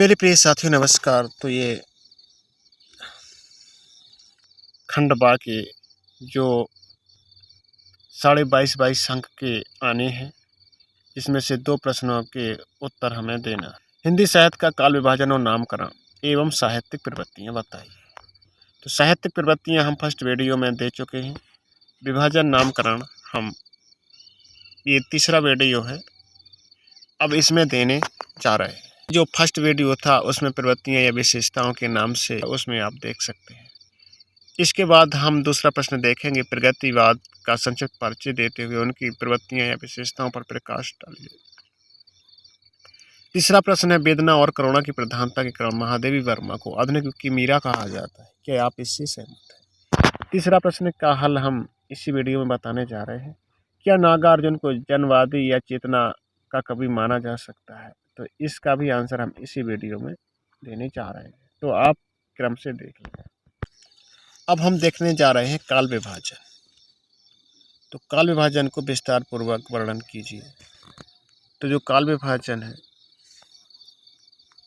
मेरे प्रिय साथियों नमस्कार। तो ये खंडवा के जो 22.5 अंक के आने हैं, इसमें से 2 प्रश्नों के उत्तर हमें देना है। हिंदी साहित्य का काल विभाजन और नामकरण एवं साहित्यिक प्रवृत्तियाँ बताइए। तो साहित्यिक प्रवृत्तियाँ हम फर्स्ट वीडियो में दे चुके हैं। विभाजन नामकरण हम ये तीसरा वीडियो है, अब इसमें देने जा रहे हैं। जो फर्स्ट वीडियो था उसमें प्रवृत्तियाँ या विशेषताओं के नाम से, उसमें आप देख सकते हैं। इसके बाद हम दूसरा प्रश्न देखेंगे, प्रगतिवाद का संक्षिप्त परिचय देते हुए उनकी प्रवृत्तियां या विशेषताओं पर प्रकाश डालिए। तीसरा प्रश्न है, वेदना और करुणा की प्रधानता के कारण महादेवी वर्मा को आधुनिक युग की मीरा कहा जाता है, क्या आप इससे सहमत हैं? तीसरा प्रश्न का हल हम इसी वीडियो में बताने जा रहे हैं। क्या नागार्जुन को जनवादी या चेतना का कवि माना जा सकता है? तो इसका भी आंसर हम इसी वीडियो में देने जा रहे हैं, तो आप क्रम से देख लें। अब हम देखने जा रहे हैं काल विभाजन। तो काल विभाजन को विस्तार पूर्वक वर्णन कीजिए। तो जो काल विभाजन है,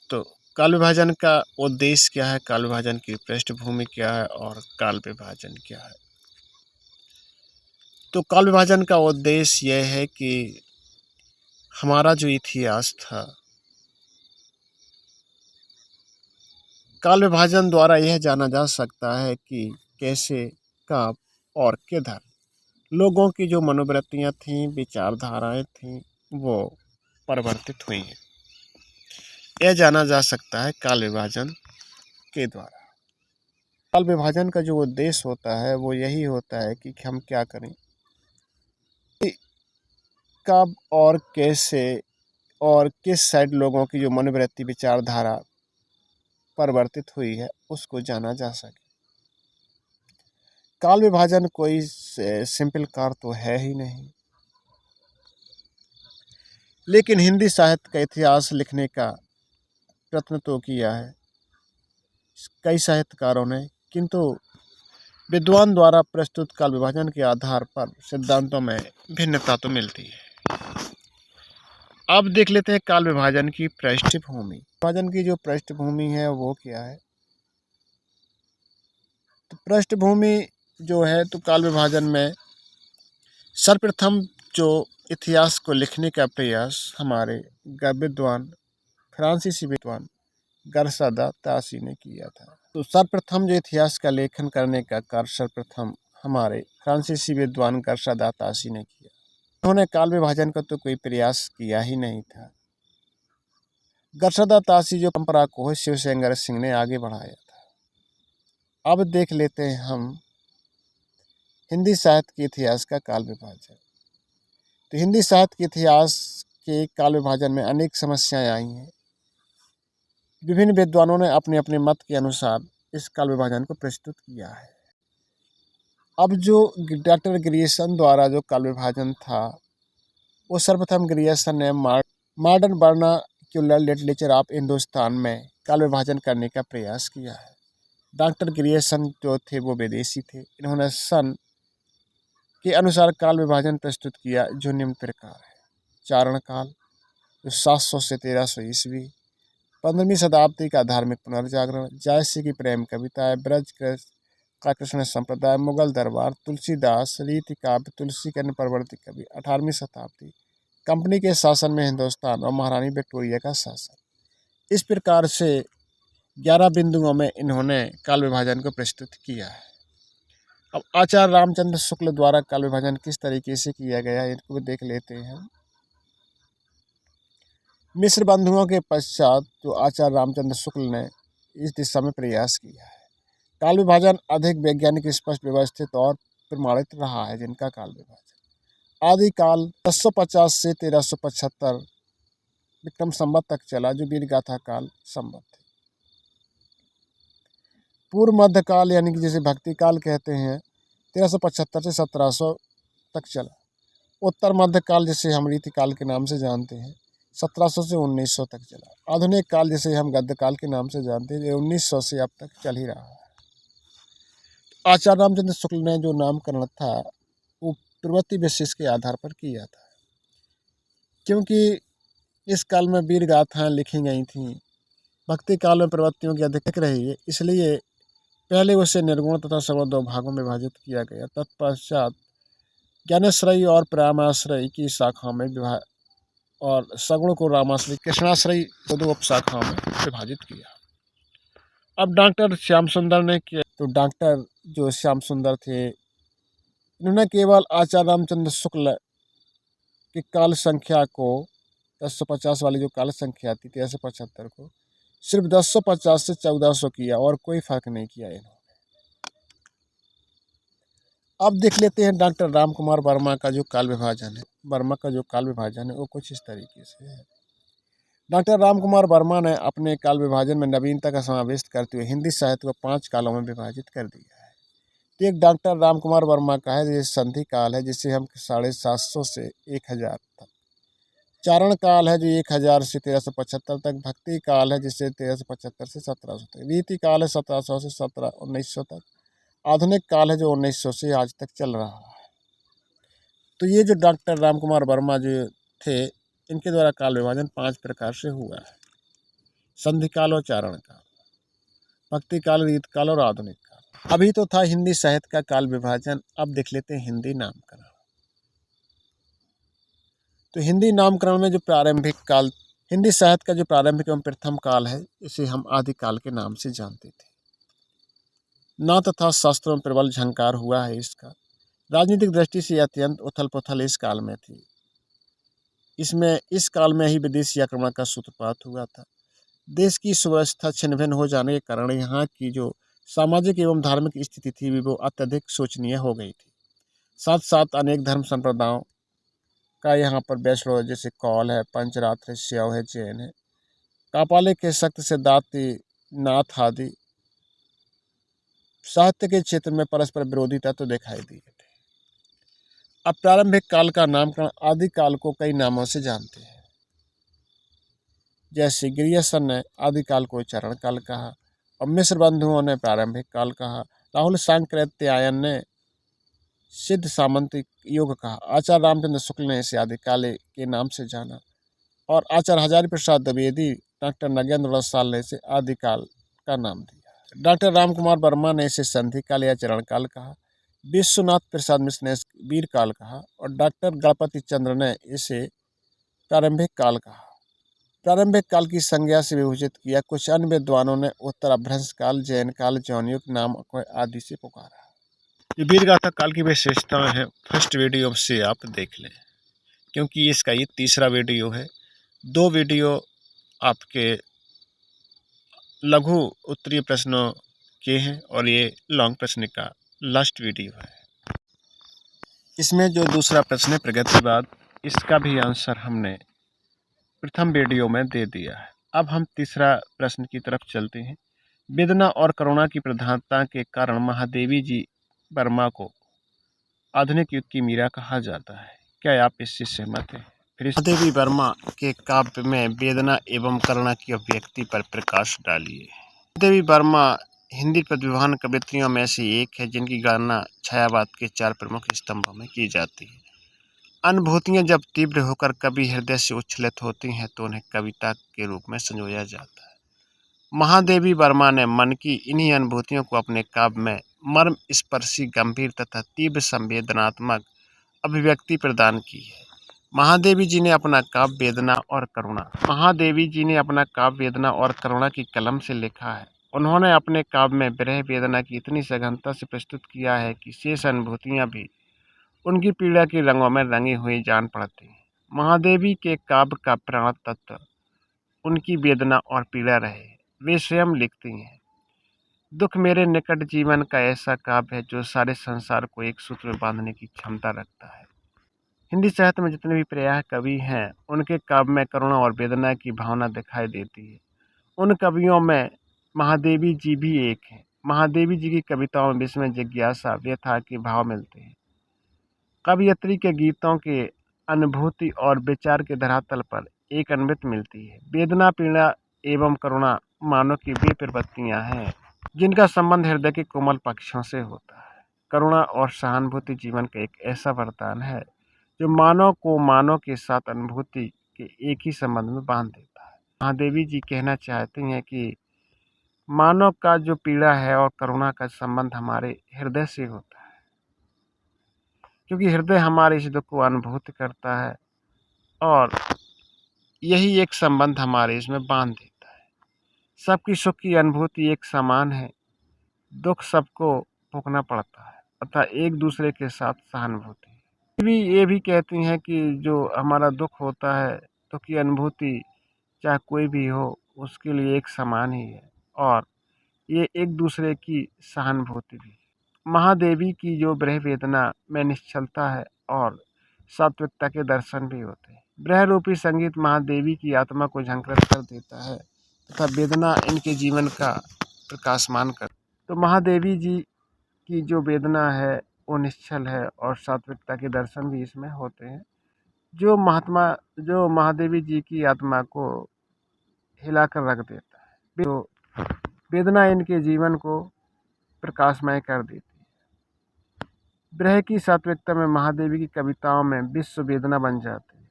तो काल विभाजन का उद्देश्य क्या है, काल विभाजन की पृष्ठभूमि क्या है और काल विभाजन क्या है? तो काल विभाजन का उद्देश्य यह है कि हमारा जो इतिहास था, काल विभाजन द्वारा यह जाना जा सकता है कि कैसे, कब और किधर लोगों की जो मनोवृत्तियां थीं, विचारधाराएं थीं, वो परिवर्तित हुई हैं। यह जाना जा सकता है काल विभाजन के द्वारा। काल विभाजन का जो उद्देश्य होता है वो यही होता है कि हम क्या करें, कि कब और कैसे और किस साइड लोगों की जो मनोवृत्ति विचारधारा परिवर्तित हुई है उसको जाना जा सके। काल विभाजन कोई सिंपल कार्य तो है ही नहीं, लेकिन हिंदी साहित्य का इतिहास लिखने का प्रयत्न तो किया है कई साहित्यकारों ने, किंतु विद्वान द्वारा प्रस्तुत काल विभाजन के आधार पर सिद्धांतों में भिन्नता तो मिलती है। अब देख लेते हैं काल विभाजन की पृष्ठभूमि। विभाजन की जो पृष्ठभूमि है वो क्या है? तो पृष्ठभूमि जो है, तो काल विभाजन में सर्वप्रथम जो इतिहास को लिखने का प्रयास हमारे विद्वान फ्रांसीसी विद्वान गरसादा तासी ने किया था। तो सर्वप्रथम जो इतिहास का लेखन करने का कार्य सर्वप्रथम हमारे फ्रांसीसी विद्वान गरसादा तासी ने किया। उन्होंने काल विभाजन का तो कोई प्रयास किया ही नहीं था। गरसादा तासी जो परंपरा को है शिवशंकर सिंह ने आगे बढ़ाया था। अब देख लेते हैं हम हिंदी साहित्य के इतिहास का काल विभाजन। तो हिंदी साहित्य के इतिहास के काल विभाजन में अनेक समस्याएं आई हैं। विभिन्न विद्वानों ने अपने अपने मत के अनुसार इस काल विभाजन को प्रस्तुत किया है। अब जो डॉक्टर ग्रियर्सन द्वारा जो काल विभाजन था, वो सर्वप्रथम ग्रियर्सन ने modern vernacular literature of Hindustan में काल विभाजन करने का प्रयास किया है। डॉक्टर ग्रियर्सन जो थे वो विदेशी थे। इन्होंने सन के अनुसार काल विभाजन प्रस्तुत किया जो निम्न प्रकार है। चारण काल जो 700 से 1300 ईस्वी, 15वीं शताब्दी का धार्मिक पुनर्जागरण, जायसी की प्रेम कविताएं, ब्रज का कृष्ण संप्रदाय, मुगल दरबार, तुलसीदास, रीति काव्य, तुलसी के अन्य प्रवर्तित कवि, 18वीं शताब्दी, कंपनी के शासन में हिंदुस्तान और महारानी विक्टोरिया का शासन। इस प्रकार से 11 बिंदुओं में इन्होंने काल विभाजन को प्रस्तुत किया है। अब आचार्य रामचंद्र शुक्ल द्वारा काल विभाजन किस तरीके से किया गया इनको देख लेते हैं। मिश्र बंधुओं के पश्चात जो आचार्य रामचंद्र शुक्ल ने इस दिशा में प्रयास किया है। काल विभाजन अधिक वैज्ञानिक, स्पष्ट, व्यवस्थित और प्रमाणित रहा है। जिनका काल विभाजन आदिकाल 1050 से 1375 विक्रम संवत तक चला, जो वीर गाथा काल संवत थे। पूर्व मध्यकाल यानी कि जिसे भक्ति काल कहते हैं, 1375 से 1700 तक चला। उत्तर मध्यकाल जिसे हम रीतिकाल के नाम से जानते हैं, 1700 से 1900 तक चला। आधुनिक काल जिसे हम गद्यकाल के नाम से जानते हैं, ये 1900 से अब तक चल ही रहा है। आचार्य रामचंद्र शुक्ल ने जो नामकरण था वो प्रवृत्ति विशेष के आधार पर किया था, क्योंकि इस काल में वीर गाथाएं लिखी गई थीं भक्ति काल में प्रवृत्तियों की अधिक रही है, इसलिए पहले उसे निर्गुण तथा सगुण दो भागों में विभाजित किया गया। तत्पश्चात ज्ञानाश्रयी और प्रेमाश्रयी की शाखाओं में विभाजित और सगुण को रामाश्रयी कृष्णाश्रयी को दो उपशाखाओं में विभाजित किया। अब डॉक्टर श्याम सुंदर ने किया, तो डॉक्टर जो श्याम सुंदर थे, इन्होंने केवल आचार्य रामचंद्र शुक्ल की काल संख्या को 1050 वाली जो काल संख्या थी 1375 को सिर्फ 1050 से 1400 किया और कोई फर्क नहीं किया इन्होंने। अब देख लेते हैं डॉक्टर राम कुमार वर्मा का जो काल विभाजन है। वर्मा का जो काल विभाजन है वो कुछ इस तरीके से है। डॉक्टर राम कुमार वर्मा ने अपने काल विभाजन में नवीनता का समावेश करते हुए हिंदी साहित्य को 5 कालों में विभाजित कर दिया है। तो एक डॉक्टर राम कुमार वर्मा का है ये संधि काल है, जिसे हम 750 से 1000 तक। चारण काल है जो 1000 से 1375 तक। भक्ति काल है जिसे 1375 से 1700 तक। रीति काल है 1700 से 1900 तक। आधुनिक काल है जो 1900 से आज तक चल रहा है। तो ये जो डॉक्टर राम कुमार वर्मा जो थे, इनके द्वारा काल विभाजन 5 प्रकार से हुआ है। संधि काल और चारण काल, भक्ति काल, रीत काल और आधुनिक काल। अभी तो था हिंदी साहित्य का काल विभाजन, अब देख लेते हैं हिंदी नामकरण। तो हिंदी नामकरण में जो प्रारंभिक काल, हिंदी साहित्य का जो प्रारंभिक एवं प्रथम काल है, इसे हम आदिकाल के नाम से जानते थे। ना तथा शास्त्रों में प्रबल झंकार हुआ है इसका। राजनीतिक दृष्टि से अत्यंत उथल पुथल इस काल में थी। इस काल में ही विदेशी आक्रमण का सूत्रपात हुआ था। देश की सुव्यवस्था छिन्न भिन्न हो जाने के कारण यहाँ की जो सामाजिक एवं धार्मिक स्थिति थी वो अत्यधिक शोचनीय हो गई थी। साथ साथ अनेक धर्म संप्रदायों का यहाँ पर वैष्णव जैसे कौल है, पंचरात्र, शैव है, जैन है, कापालिक के शक्त से दाती, नाथ आदि साहित्य के क्षेत्र में परस्पर विरोधी तत्व दिखाई दिए थे। अब प्रारंभिक काल का नामकरण आदिकाल को कई नामों से जानते हैं। जैसे ग्रियर्सन ने आदिकाल को चरण काल कहा और मिश्र बंधुओं ने प्रारंभिक काल कहा। राहुल सांकृत्यायन ने सिद्ध सामंतिक युग कहा। आचार्य रामचंद्र शुक्ल ने इसे आदिकाल के नाम से जाना और आचार्य हजारी प्रसाद द्विवेदी, डॉक्टर नगेंद्र रसाल ने इसे आदिकाल का नाम दिया। डॉक्टर राम कुमार वर्मा ने इसे संधि काल या चरण काल कहा। विश्वनाथ प्रसाद मिश्र ने वीर काल कहा और डॉक्टर गणपति चंद्र ने इसे प्रारंभिक काल कहा। प्रारंभिक काल की संज्ञा से विभूषित किया। कुछ अन्य विद्वानों ने उत्तर अभ्रंश काल, जैन काल, जौनयुग नाम आदि से पुकारा। ये वीरगाथा काल की विशेषताएं हैं, फर्स्ट वीडियो से आप देख लें, क्योंकि इसका ये तीसरा वीडियो है। 2 वीडियो आपके लघु उत्तरीय प्रश्नों के हैं और ये लॉन्ग प्रश्न का लास्ट वीडियो है। इसमें जो दूसरा प्रश्न है प्रगतिवाद, इसका भी आंसर हमने प्रथम वीडियो में दे दिया है। अब हम तीसरा प्रश्न की तरफ चलते हैं। वेदना और करुणा की प्रधानता के कारण महादेवी जी वर्मा को आधुनिक युग की मीरा कहा जाता है। क्या आप इससे सहमत हैं? फिर महादेवी वर्मा के काव्य में वेदना एवं करुणा की अभिव्यक्ति पर प्रकाश डालिए। महादेवी वर्मा हिंदी प्रतिभावान कवित्रियों में से एक है जिनकी गणना छायावाद के 4 प्रमुख स्तंभों में की जाती है। अनुभूतियाँ जब तीव्र होकर कवि हृदय से उच्छलित होती हैं तो उन्हें कविता के रूप में संजोया जाता है। महादेवी वर्मा ने मन की इन्हीं अनुभूतियों को अपने काव्य में मर्म स्पर्शी, गंभीर तथा तीव्र संवेदनात्मक अभिव्यक्ति प्रदान की है। महादेवी जी ने अपना काव्य वेदना और करुणा की कलम से लिखा है। उन्होंने अपने काव्य में विरह वेदना की इतनी सघनता से प्रस्तुत किया है कि शेष अनुभूतियाँ भी उनकी पीड़ा के रंगों में रंगी हुई जान पड़ती हैं। महादेवी के काव्य का प्राण तत्व उनकी वेदना और पीड़ा रहे। वे स्वयं लिखती हैं, दुख मेरे निकट जीवन का ऐसा काव्य है जो सारे संसार को एक सूत्र में बांधने की क्षमता रखता है। हिंदी साहित्य में जितने भी प्रायः कवि हैं, उनके काव्य में करुणा और वेदना की भावना दिखाई देती है। उन कवियों में महादेवी जी भी एक हैं। महादेवी जी की कविताओं में विस्मय, जिज्ञासा, व्यथा के भाव मिलते हैं। कवयित्री के गीतों के अनुभूति और विचार के धरातल पर एक अमृत मिलती है। वेदना, पीड़ा एवं करुणा मानव की वे प्रवृत्तियां हैं जिनका संबंध हृदय के कोमल पक्षों से होता है। करुणा और सहानुभूति जीवन का एक ऐसा वरदान है जो मानव को मानव के साथ अनुभूति के एक ही संबंध में बांध देता है। महादेवी जी कहना चाहती हैं कि मानव का जो पीड़ा है और करुणा का संबंध हमारे हृदय से होता है, क्योंकि हृदय हमारे इस दुख को अनुभूति करता है और यही एक संबंध हमारे इसमें बांध देता है। सबकी सुख की अनुभूति एक समान है, दुख सबको भोगना पड़ता है, अतः एक दूसरे के साथ सहानुभूति। ये भी कहती हैं कि जो हमारा दुख होता है, दुख की अनुभूति चाहे कोई भी हो उसके लिए एक समान ही है और ये एक दूसरे की सहानुभूति भी। महादेवी की जो ब्रह वेदना में निश्चलता है और सात्विकता के दर्शन भी होते हैं। ब्रह रूपी संगीत महादेवी की आत्मा को झंकृत कर देता है तथा वेदना इनके जीवन का प्रकाशमान कर। तो महादेवी जी की जो वेदना है वो निश्चल है और सात्विकता के दर्शन भी इसमें होते हैं, जो महादेवी जी की आत्मा को हिलाकर रख देता है। तो वेदना इनके जीवन को प्रकाशमय कर देती है। ब्रह की सात्विकता में महादेवी की कविताओं में विश्व वेदना बन जाती है।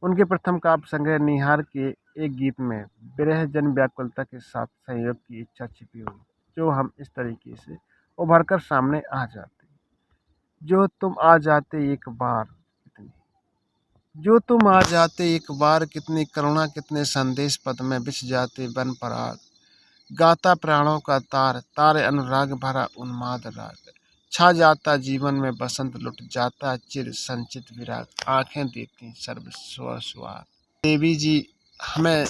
उनके प्रथम काव्य संग्रह निहार के एक गीत में विरह जन व्याकुलता के साथ संयोग की इच्छा छिपी हुई, जो हम इस तरीके से उभरकर सामने आ जाते। जो तुम आ जाते एक बार कितनी, जो तुम आ जाते एक बार कितनी करुणा, कितने संदेश पद में बिछ जाते बन पराग, गाता प्राणों का तार तारे अनुराग भरा उन्माद राग, छा जाता जीवन में बसंत लुट जाता चिर संचित विराग, आंखें देती सर्व स्व स्वार। देवी जी हमें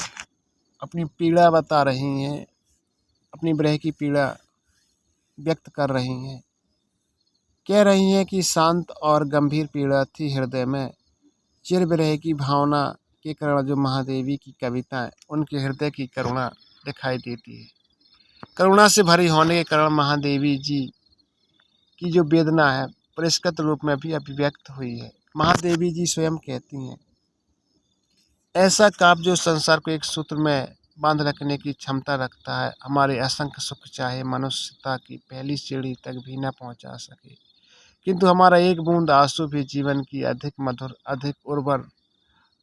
अपनी पीड़ा बता रही हैं, अपनी ब्रह की पीड़ा व्यक्त कर रही हैं। कह रही हैं कि शांत और गंभीर पीड़ा थी हृदय में, चिर विरह की भावना के कारण जो महादेवी की कविताएं उनके हृदय की करुणा दिखाई देती है। करुणा से भरी होने के कारण महादेवी जी की जो वेदना है परिष्कृत रूप में भी अभिव्यक्त हुई है। महादेवी जी स्वयं कहती हैं, ऐसा काव्य जो संसार को एक सूत्र में बांध रखने की क्षमता रखता है, हमारे असंख्य सुख चाहे मनुष्यता की पहली सीढ़ी तक भी न पहुंचा सके, किंतु हमारा एक बूंद आंसू भी जीवन की अधिक मधुर, अधिक उर्वर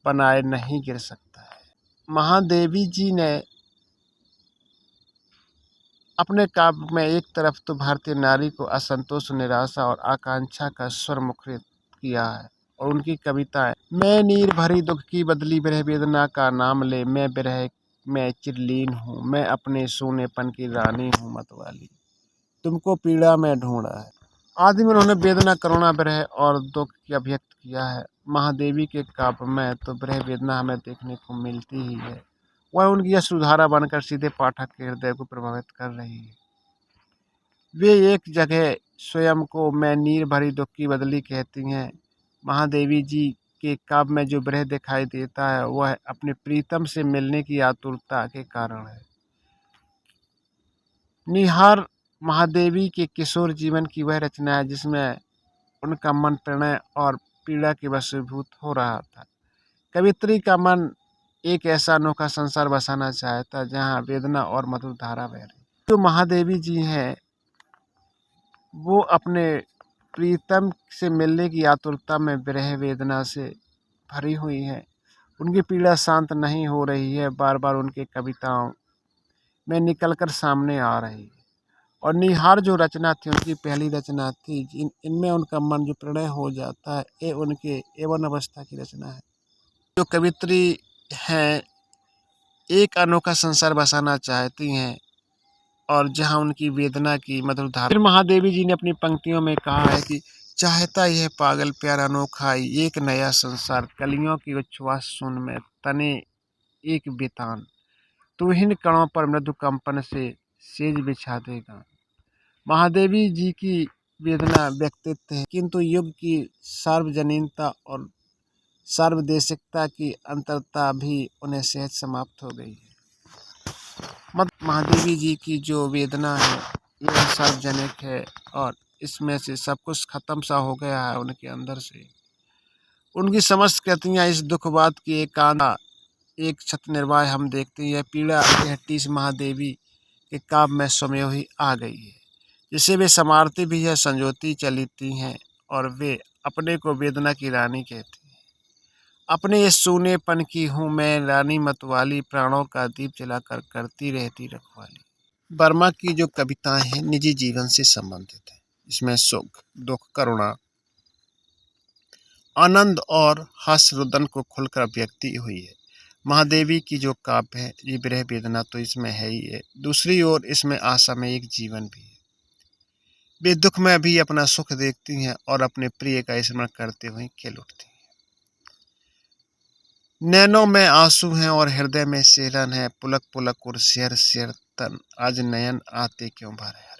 बनाए नहीं गिर सकता है। महादेवी जी ने अपने काव्य में एक तरफ तो भारतीय नारी को असंतोष, निराशा और आकांक्षा का स्वर मुखरित किया है और उनकी कविताएं मैं नीर भरी दुख की बदली विरह वेदना का नाम ले, मैं विरह में चिरलीन हूँ, मैं अपने सोनेपन की रानी हूँ मतवाली, तुमको पीड़ा में ढूंढा है। आदि में उन्होंने वेदना, करुणा, विरह और दुख की अभिव्यक्त किया है। महादेवी के काव्य में तो विरह वेदना हमें देखने को मिलती ही है, वह उनकी अश्रुधारा बनकर सीधे पाठक के हृदय को प्रभावित कर रही है। वे एक जगह स्वयं को मैं नीर भरी दुख की बदली कहती हैं। महादेवी जी के काव्य में जो विरह दिखाई देता है वह अपने प्रीतम से मिलने की आतुरता के कारण है। निहार महादेवी के किशोर जीवन की वह रचना है जिसमें उनका मन प्रणय और पीड़ा के वशीभूत हो रहा था। कवित्री का मन एक ऐसा अनोखा संसार बसाना चाहता जहाँ वेदना और मधुर धारा बह रही। जो महादेवी जी हैं वो अपने प्रीतम से मिलने की आतुरता में विरह वेदना से भरी हुई है। उनकी पीड़ा शांत नहीं हो रही है, बार बार उनके कविताओं में निकलकर सामने आ रही है। और निहार जो रचना थी उनकी पहली रचना थी, इनमें उनका मन जो प्रणय हो जाता है, ये उनके यौवन अवस्था की रचना है। जो कवित्री हैं एक अनोखा संसार बसाना चाहती हैं और जहां उनकी वेदना की मधुर धारा। फिर महादेवी जी ने अपनी पंक्तियों में कहा है कि चाहता यह पागल प्यार अनोखा एक नया संसार, कलियों की उच्छ्वास सुन में तने एक बेतान, तू हिन कणों पर मृदु कंपन से सेज बिछा देगा। महादेवी जी की वेदना व्यक्तित्व है, किंतु युग की सार्वजनीनता और सार्वदेशिकता की अंतरता भी उन्हें सहज समाप्त हो गई है। महादेवी जी की जो वेदना है यह सार्वजनिक है और इसमें से सब कुछ खत्म सा हो गया है उनके अंदर से। उनकी समस्त कृतियाँ इस दुखवाद की एक छत निर्वाह हम देखते हैं। पीड़ा हट्टी से महादेवी के काव्य में स्वमेव ही आ गई है, जिसे वे समारती भी है, संजोती चलती हैं और वे अपने को वेदना की रानी कहती हैं। अपने इस सूनेपन की हूँ मैं रानी मतवाली, प्राणों का दीप जलाकर करती रहती रखवाली। वर्मा की जो कविताएं हैं निजी जीवन से संबंधित हैं। इसमें सुख, दुख, करुणा, आनंद और हास्यरुदन को खुलकर अभिव्यक्ति हुई है। महादेवी की जो काव्य है ये विरह वेदना तो इसमें है ही है, दूसरी ओर इसमें आशामयी जीवन भी है। वे दुख में भी अपना सुख देखती हैं और अपने प्रिय का स्मरण करते हुए खिल उठती हैं। नैनों में आंसू हैं और हृदय में सिहरन है, पुलक पुलक और सिहर सिहर तन, आज नयन आते क्यों भर है।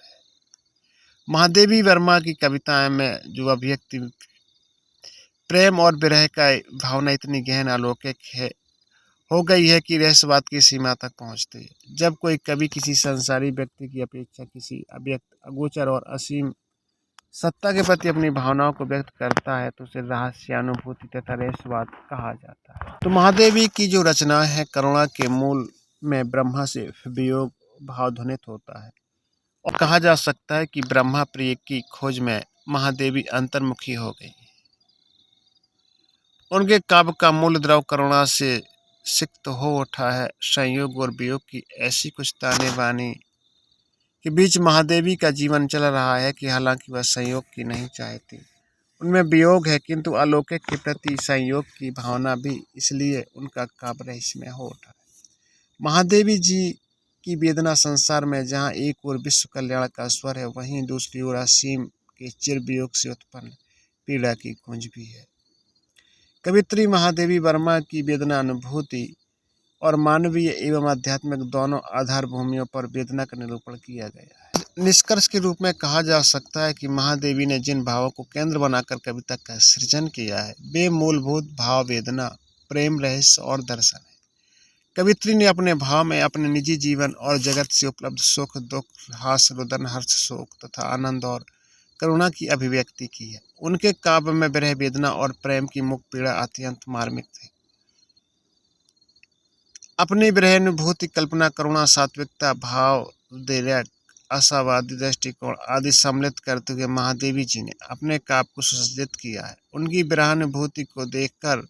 महादेवी वर्मा की कविताएं में जो अभिव्यक्ति प्रेम और विरह का भावना इतनी गहन अलौकिक है हो गई है कि रहस्यवाद की सीमा तक पहुंचती है। जब कोई कवि किसी संसारी व्यक्ति की अपेक्षा किसी अव्यक्त, अगोचर और असीम सत्ता के प्रति अपनी भावनाओं को व्यक्त करता है तो उसे रहस्यानुभूति तथा रहस्यवाद कहा जाता है। तो महादेवी की जो रचना है करुणा के मूल में ब्रह्मा से वियोग भाव ध्वनित होता है और कहा जा सकता है कि ब्रह्मा प्रिय की खोज में महादेवी अंतर्मुखी हो गई। उनके काव्य का मूल द्रव करुणा से सिक्त हो उठा है। संयोग और वियोग की ऐसी कुछ ताने बानी के बीच महादेवी का जीवन चल रहा है कि हालांकि वह संयोग की नहीं चाहती, उनमें वियोग है, किंतु अलौकिक के प्रति संयोग की भावना भी इसलिए उनका काव्य रहस्यमय हो उठा है। महादेवी जी की वेदना संसार में जहाँ एक ओर विश्व कल्याण का स्वर है, वहीं दूसरी ओर असीम के चिर वियोग से उत्पन्न पीड़ा की गूंज भी है। कवित्री महादेवी वर्मा की वेदना अनुभूति और मानवीय एवं आध्यात्मिक दोनों आधार भूमियों पर वेदना का निरूपण किया गया है। निष्कर्ष के रूप में कहा जा सकता है कि महादेवी ने जिन भावों को केंद्र बनाकर कविता का सृजन किया है वे मूलभूत भाव वेदना, प्रेम, रहस्य और दर्शन है। कवित्री ने अपने भाव में अपने निजी जीवन और जगत से उपलब्ध सुख, दुख, हास्य, रुदन, हर्ष, शोक तथा आनंद और करुणा की अभिव्यक्ति की है। उनके काव्य में विरह, वेदना और प्रेम की मुख पीड़ा अत्यंत मार्मिक थी। अपनी विरहानुभूति, कल्पना, करुणा, सात्विकता, भाव, दैर्घ्य, आशावादी दृष्टिकोण आदि सम्मिलित करते हुए महादेवी जी ने अपने काव्य को सुसज्जित किया है। उनकी विरहानुभूति को देखकर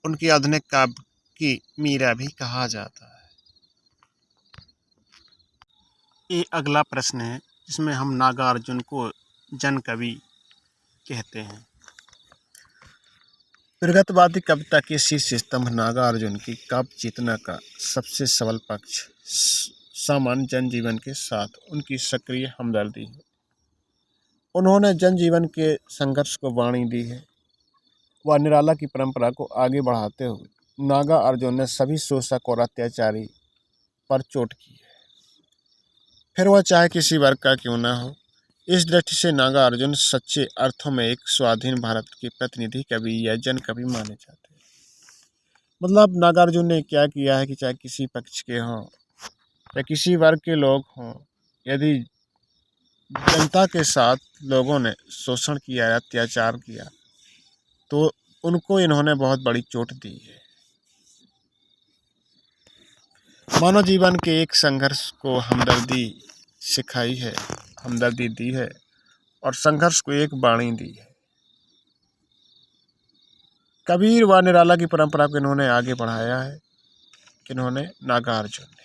उनकी आधुनिक काव्य की मीरा भी कहा जाता है। ये अगला प्रश्न है जिसमें हम नागार्जुन को जन कवि कहते हैं। विरगतवादी कविता के शीर्ष स्तंभ नागार्जुन की काव्य चेतना का सबसे सबल पक्ष सामान्य जनजीवन के साथ उनकी सक्रिय हमदर्दी है। उन्होंने जनजीवन के संघर्ष को वाणी दी है। वह निराला की परंपरा को आगे बढ़ाते हुए नागार्जुन ने सभी शोषक और अत्याचारी पर चोट की है, फिर वह चाहे किसी वर्ग का क्यों न हो। इस दृष्टि से नागार्जुन सच्चे अर्थों में एक स्वाधीन भारत के प्रतिनिधि कवि या जन कवि माने जाते हैं। मतलब नागार्जुन ने क्या किया है कि चाहे किसी पक्ष के हों या किसी वर्ग के लोग हों, यदि जनता के साथ लोगों ने शोषण किया, अत्याचार किया, तो उनको इन्होंने बहुत बड़ी चोट दी है। मानव जीवन के एक संघर्ष को हमदर्दी सिखाई है, हमदर्दी दी है और संघर्ष को एक वाणी दी है। कबीर व निराला की परंपरा को इन्होंने आगे बढ़ाया है, किन्होंने, नागार्जुन ने।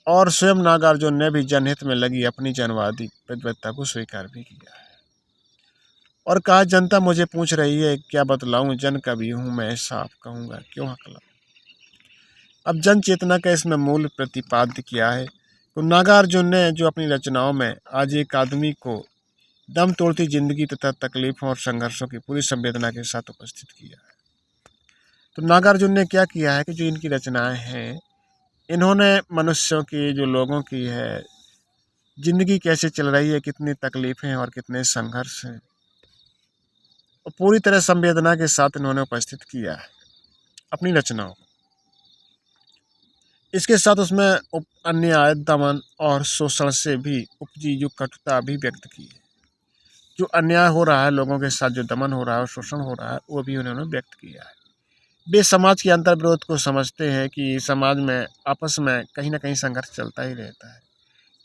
और स्वयं नागार्जुन ने भी जनहित में लगी अपनी जनवादी प्रतिबद्धता को स्वीकार भी किया है और कहा, जनता मुझे पूछ रही है क्या बतलाऊं, जन कवि हूं मैं, साफ कहूंगा क्यों हकलाऊं। अब जन चेतना का इसमें मूल प्रतिपाद्य क्या है, तो नागार्जुन ने जो अपनी रचनाओं में आज एक आदमी को दम तोड़ती जिंदगी तथा तकलीफों और संघर्षों की पूरी संवेदना के साथ उपस्थित किया है। तो नागार्जुन ने क्या किया है कि जो इनकी रचनाएं हैं, इन्होंने मनुष्यों की, जो लोगों की है, जिंदगी कैसे चल रही है, कितनी तकलीफें और कितने संघर्ष हैं, और पूरी तरह संवेदना के साथ इन्होंने उपस्थित किया है अपनी रचनाओं। इसके साथ उसमें अन्याय, दमन और शोषण से भी उपजी जो कटुता भी व्यक्त की है। जो अन्याय हो रहा है लोगों के साथ, जो दमन हो रहा है और शोषण हो रहा है, वो भी उन्होंने व्यक्त किया है। वे समाज के अंतर्विरोध को समझते हैं कि समाज में आपस में कहीं ना कहीं संघर्ष चलता ही रहता है।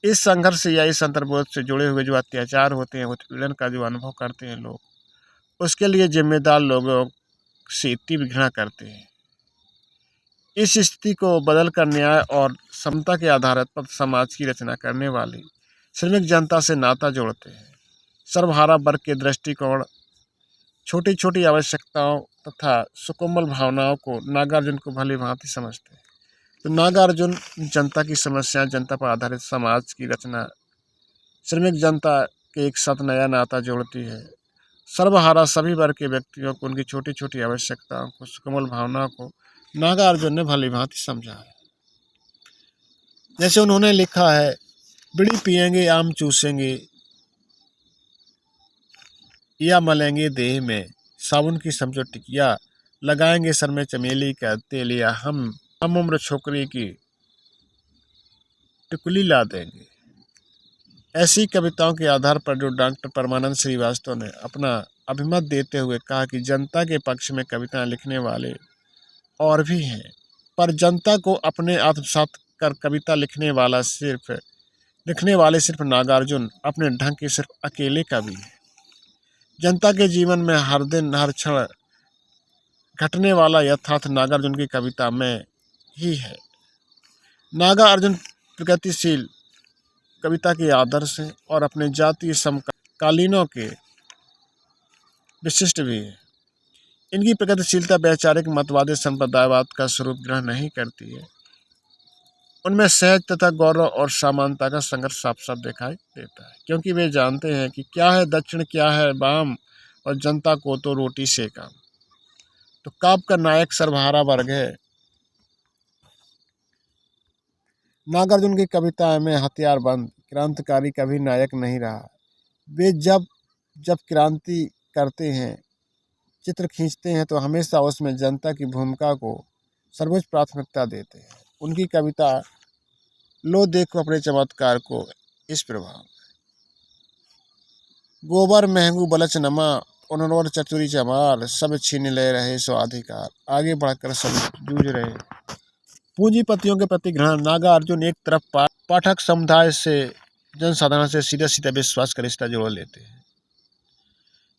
इस संघर्ष या इस अंतर्विरोध से जुड़े हुए जो अत्याचार होते हैं, उत्पीड़न का जो अनुभव करते हैं लोग, उसके लिए जिम्मेदार लोगों से तीव्र घृणा करते हैं। इस स्थिति को बदलकर न्याय और समता के आधार पर समाज की रचना करने वाली श्रमिक जनता से नाता जोड़ते हैं। सर्वहारा वर्ग के दृष्टिकोण छोटी छोटी आवश्यकताओं तथा सुकोमल भावनाओं को नागार्जुन को भली भांति समझते हैं। तो नागार्जुन जनता की समस्याएं, जनता पर आधारित समाज की रचना श्रमिक जनता के एक साथ नया नाता जोड़ती है। सर्वहारा सभी वर्ग के व्यक्तियों को उनकी छोटी छोटी आवश्यकताओं को, सुकोमल भावनाओं को नागार्जुन ने भली भांति समझा है। जैसे उन्होंने लिखा है, बीड़ी पिएंगे, आम चूसेंगे या मलेंगे देह में, साबुन की समझो टिकिया, लगाएंगे सर में चमेली का तेल, या हम उम्र छोकरी की टिकुली ला देंगे। ऐसी कविताओं के आधार पर जो डॉक्टर परमानंद श्रीवास्तव ने अपना अभिमत देते हुए कहा कि जनता के पक्ष में कविताएं लिखने वाले और भी हैं, पर जनता को अपने आत्मसात कर कविता लिखने वाले सिर्फ नागार्जुन अपने ढंग के सिर्फ अकेले कवि हैं। जनता के जीवन में हर दिन हर क्षण घटने वाला यथार्थ नागार्जुन की कविता में ही है। नागार्जुन प्रगतिशील कविता के आदर्श हैं और अपने जातीय समकालीनों के विशिष्ट भी है। इनकी प्रगतिशीलता वैचारिक मतवादी संप्रदायवाद का स्वरूप ग्रहण नहीं करती है। उनमें सहज तथा गौरव और समानता का संघर्ष साफ साफ दिखाई देता है, क्योंकि वे जानते हैं कि क्या है दक्षिण, क्या है वाम, और जनता को तो रोटी से काम। तो काव्य का नायक सर्वहारा वर्ग है। नागार्जुन की कविता में हथियारबंद क्रांतिकारी कभी नायक नहीं रहा। वे जब जब क्रांति करते हैं, चित्र खींचते हैं, तो हमेशा उसमें जनता की भूमिका को सर्वोच्च प्राथमिकता देते हैं। उनकी कविता लो देखो अपने चमत्कार को इस प्रभाव, गोबर महंगू बलच नमा, उनवर चतुरी चमार, सब छीन ले रहे सो अधिकार, आगे बढ़कर सब जूझ रहे। पूंजीपतियों के प्रति घृणा। नागार्जुन एक तरफ पाठक समुदाय से, जनसाधारण से सीधा सीधा विश्वास का रिश्ता जोड़ लेते हैं।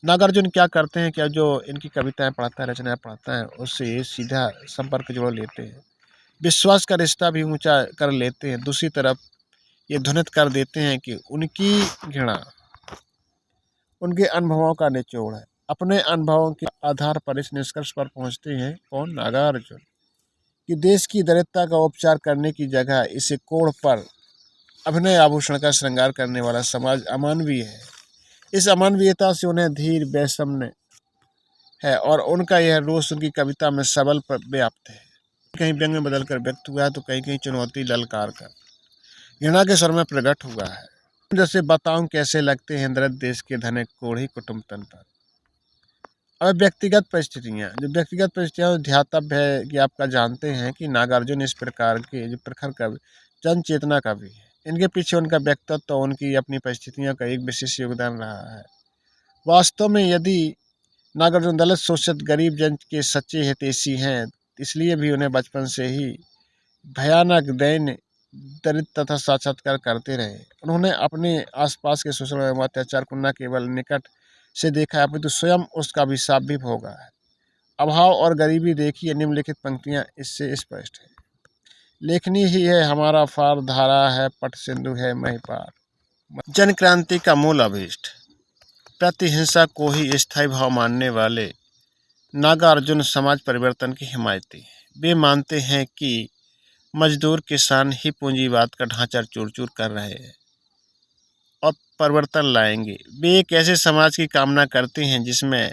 नागार्जुन क्या करते हैं, क्या जो इनकी कविताएं पढ़ता है, रचनाएं पढ़ता है, उससे सीधा संपर्क जोड़ लेते हैं, विश्वास का रिश्ता भी ऊंचा कर लेते हैं। दूसरी तरफ ये ध्वनित कर देते हैं कि उनकी घृणा उनके अनुभवों का निचोड़ है। अपने अनुभवों के आधार पर इस निष्कर्ष पर पहुंचते हैं कौन, नागार्जुन, कि देश की दरिद्रता का उपचार करने की जगह इसे कोढ़ पर अभिनय आभूषण का श्रृंगार करने वाला समाज अमानवीय है। इस अमानवीयता से उन्हें धीर वैषम्य है और उनका यह रोष उनकी कविता में सबल व्याप्त है। कहीं व्यंग में बदलकर व्यक्त हुआ है, तो कहीं कहीं चुनौती ललकार कर घृणा के स्वर में प्रकट हुआ है। जैसे बताऊं कैसे लगते हैं दरिद्र देश के धने कोढ़ी कुटुंब तन पर। अब व्यक्तिगत परिस्थितियां ध्यातव्य है कि आपका जानते हैं कि नागार्जुन इस प्रकार के जो प्रखर कवि, जन चेतना कवि है। इनके पीछे उनका व्यक्तित्व तो उनकी अपनी परिस्थितियों का एक विशेष योगदान रहा है। वास्तव में यदि नागार्जुन दलित शोषित गरीब जन के सच्चे हितैषी हैं, इसलिए भी उन्हें बचपन से ही भयानक दैन्य दरिद्र तथा साक्षात्कार करते रहे। उन्होंने अपने आसपास के शोषण एवं अत्याचार को न केवल निकट से देखा है, अपितु स्वयं उसका अभिशाप भी भोगा है। अभाव और गरीबी देखिए, निम्नलिखित पंक्तियां इससे स्पष्ट है। लेखनी ही है हमारा फार, धारा है पट सिंधु है महिपार, जन क्रांति का मूल अभीष्ट, प्रतिहिंसा को ही स्थायी भाव मानने वाले नागार्जुन समाज परिवर्तन की हिमायती हैं। वे मानते हैं कि मजदूर किसान ही पूंजीवाद का ढांचा चूर चूर कर रहे हैं और परिवर्तन लाएंगे। वे एक ऐसे समाज की कामना करते हैं जिसमें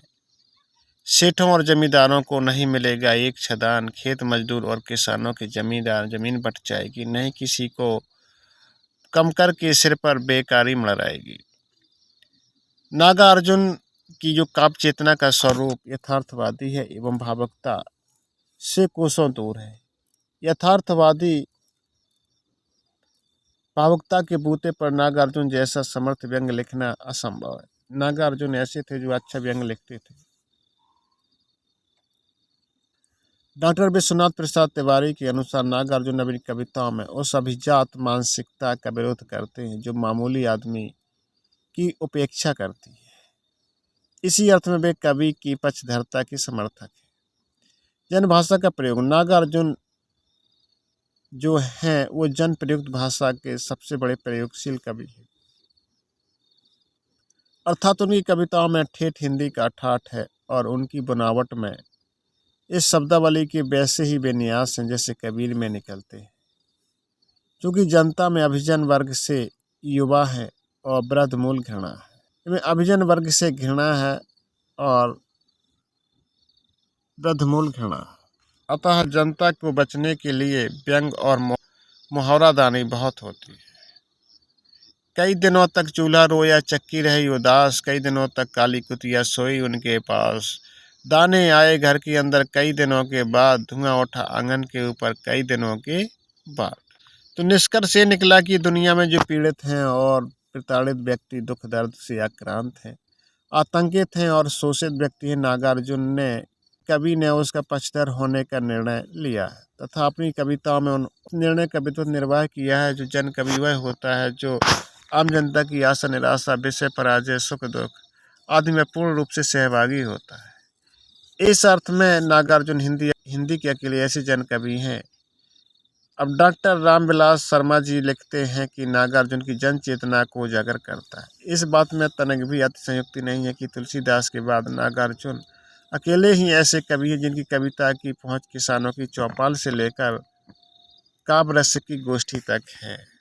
सेठों और जमींदारों को नहीं मिलेगा एक छदान, खेत मजदूर और किसानों के जमीन बट जाएगी, नहीं किसी को कमकर के सिर पर बेकारी मंडराएगी। नागार्जुन की जो काव्य चेतना का स्वरूप यथार्थवादी है एवं भावुकता से कोसों दूर है। यथार्थवादी भावुकता के बूते पर नागार्जुन जैसा समर्थ व्यंग लिखना असंभव है। नागार्जुन ऐसे थे जो अच्छा व्यंग लिखते थे। डॉक्टर विश्वनाथ प्रसाद तिवारी के अनुसार नागार्जुन अपनी कविताओं में उस अभिजात मानसिकता का विरोध करते हैं जो मामूली आदमी की उपेक्षा करती है। इसी अर्थ में वे कवि की पक्षधरता के समर्थक हैं। जन भाषा का प्रयोग, नागार्जुन जो हैं वो जन प्रयुक्त भाषा के सबसे बड़े प्रयोगशील कवि हैं। अर्थात उनकी कविताओं में ठेठ हिंदी का ठाठ है और उनकी बनावट में इस शब्दावली के वैसे ही विन्यास हैं जैसे कबीर में निकलते हैं। क्योंकि जनता में अभिजन वर्ग से युवा है और वृद्ध मूल घृणा है। इनमें अभिजन वर्ग से घृणा है और वृद्ध मूल घृणा है। अतः जनता को बचने के लिए व्यंग और मुहावरादानी बहुत होती है। कई दिनों तक चूल्हा रोया चक्की रही उदास, कई दिनों तक काली कुतिया सोई उनके पास। दाने आए घर के अंदर कई दिनों के बाद, धुआं उठा आंगन के ऊपर कई दिनों के बाद। तो निष्कर्ष ये निकला कि दुनिया में जो पीड़ित हैं और प्रताड़ित व्यक्ति दुख दर्द से आक्रांत हैं, आतंकित हैं और शोषित व्यक्ति हैं, नागार्जुन ने कवि ने उसका पक्षधर होने का निर्णय लिया है तथा अपनी कविताओं में उन निर्णय का विद्वत निर्वाह किया है। जो जन कवि वह होता है जो आम जनता की आशा निराशा, विषय पराजय, सुख दुख आदि में पूर्ण रूप से सहभागी होता है। इस अर्थ में नागार्जुन हिंदी के अकेले ऐसे जन कवि हैं। अब डॉक्टर रामविलास शर्मा जी लिखते हैं कि नागार्जुन की जन चेतना को उजागर करता है। इस बात में तनिक भी अतिशयोक्ति नहीं है कि तुलसीदास के बाद नागार्जुन अकेले ही ऐसे कवि हैं जिनकी कविता की पहुंच किसानों की चौपाल से लेकर काव्य रस की गोष्ठी तक है।